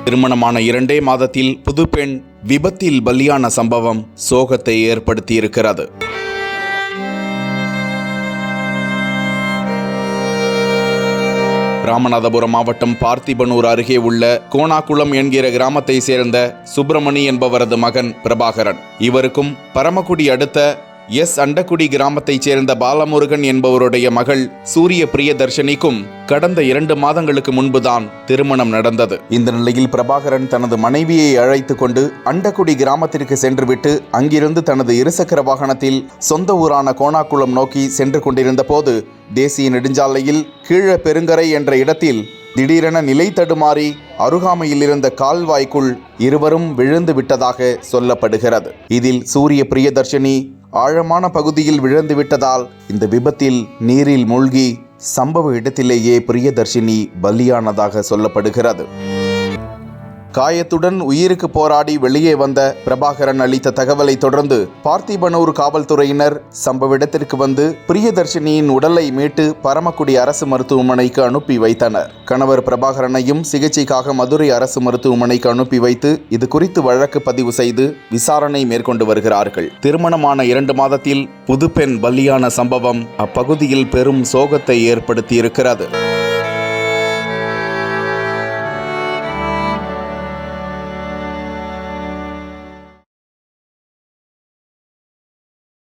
திருமணமான 2 மாதத்தில் புதுப்பெண் விபத்தில் பலியான சம்பவம் சோகத்தை ஏற்படுத்தியிருக்கிறது. ராமநாதபுரம் மாவட்டம் பார்த்திபனூர் அருகே உள்ள கோணாக்குளம் என்கிற கிராமத்தை சேர்ந்த சுப்பிரமணி என்பவரது மகன் பிரபாகரன். இவருக்கும் பரமக்குடி அடுத்த அண்டக்குடி கிராமத்தைச் சேர்ந்த பாலமுருகன் என்பவருடைய மகள் சூரிய பிரியதர்ஷினிக்கும் கடந்த 2 மாதங்களுக்கு முன்புதான் திருமணம் நடந்தது. இந்த நிலையில் பிரபாகரன் தனது மனைவியை அழைத்து கொண்டு அண்டக்குடி கிராமத்திற்கு சென்றுவிட்டு அங்கிருந்து தனது இருசக்கர வாகனத்தில் சொந்த ஊரான கோணாக்குளம் நோக்கி சென்று கொண்டிருந்த போது தேசிய நெடுஞ்சாலையில் கீழ பெருங்கரை என்ற இடத்தில் திடீரென நிலை தடுமாறி அருகாமையில் இருந்த கால்வாய்க்குள் இருவரும் விழுந்து விட்டதாக சொல்லப்படுகிறது. இதில் சூரிய பிரியதர்ஷினி ஆழமான பகுதியில் விழுந்து விட்டதால் இந்த விபத்தில் நீரில் மூழ்கி சம்பவ இடத்திலேயே பிரியதர்ஷினி பலியானதாக சொல்லப்படுகிறது. காயத்துடன் உயிருக்கு போராடி வெளியே வந்த பிரபாகரன் அளித்த தகவலை தொடர்ந்து பார்த்திபனூர் காவல்துறையினர் சம்பவ இடத்திற்கு வந்து பிரியதர்ஷினியின் உடலை மீட்டு பரமக்குடி அரசு மருத்துவமனைக்கு அனுப்பி வைத்தனர். கணவர் பிரபாகரனையும் சிகிச்சைக்காக மதுரை அரசு மருத்துவமனைக்கு அனுப்பி வைத்து இது குறித்து வழக்கு பதிவு செய்து விசாரணை மேற்கொண்டு வருகிறார்கள். திருமணமான 2 மாதத்தில் புதுப்பெண் பலியான சம்பவம் அப்பகுதியில் பெரும் சோகத்தை ஏற்படுத்தியிருக்கிறது.